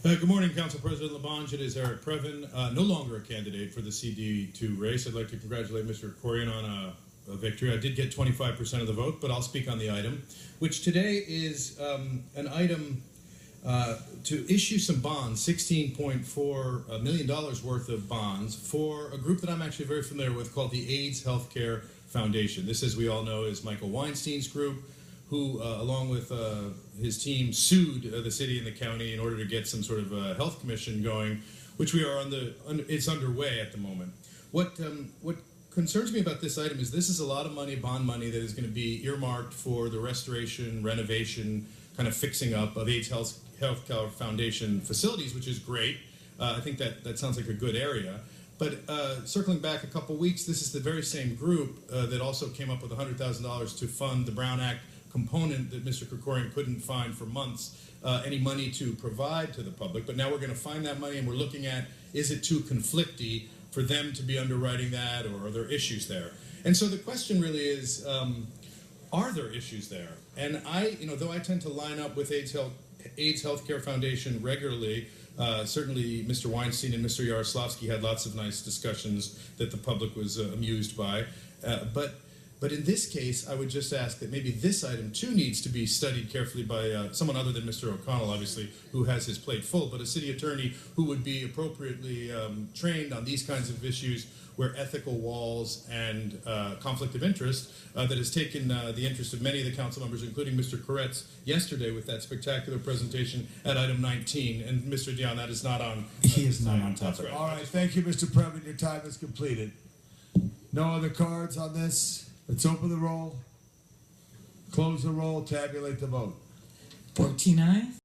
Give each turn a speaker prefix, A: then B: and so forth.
A: Good morning, Council President Labange. It is Eric Previn, no longer a candidate for the CD2 race. I'd like to congratulate Mr. Corian on a victory. I did get 25% of the vote, but I'll speak on the item, which today is an item to issue some bonds, $16.4 million worth of bonds for a group that I'm actually very familiar with called the AIDS Healthcare Foundation. This, as we all know, is Michael Weinstein's group, who, along with his team, sued the city and the county in order to get some sort of health commission going, which we are it's underway at the moment. What concerns me about this item is this is a lot of money, bond money, that is going to be earmarked for the restoration, renovation, kind of fixing up of AIDS Healthcare Foundation facilities, which is great. I think that sounds like a good area. But circling back a couple weeks, this is the very same group that also came up with $100,000 to fund the Brown Act component that Mr. Krikorian couldn't find for months any money to provide to the public. But now we're going to find that money, and we're looking at, is it too conflicty for them to be underwriting that, or are there issues there? And so the question really is, are there issues there? And though I tend to line up with AIDS Healthcare Foundation regularly, certainly Mr. Weinstein and Mr. Yaroslavsky had lots of nice discussions that the public was amused by. But in this case, I would just ask that maybe this item too needs to be studied carefully by someone other than Mr. O'Connell, obviously, who has his plate full, but a city attorney who would be appropriately trained on these kinds of issues where ethical walls and conflict of interest that has taken the interest of many of the council members, including Mr. Koretz yesterday with that spectacular presentation at item 19. And Mr. Dion, that is not on.
B: He is not on topic.
C: All right, thank you, Mr. Previn. Your time is completed. No other cards on this? Let's open the roll, close the roll, tabulate the vote.
D: 14 ayes.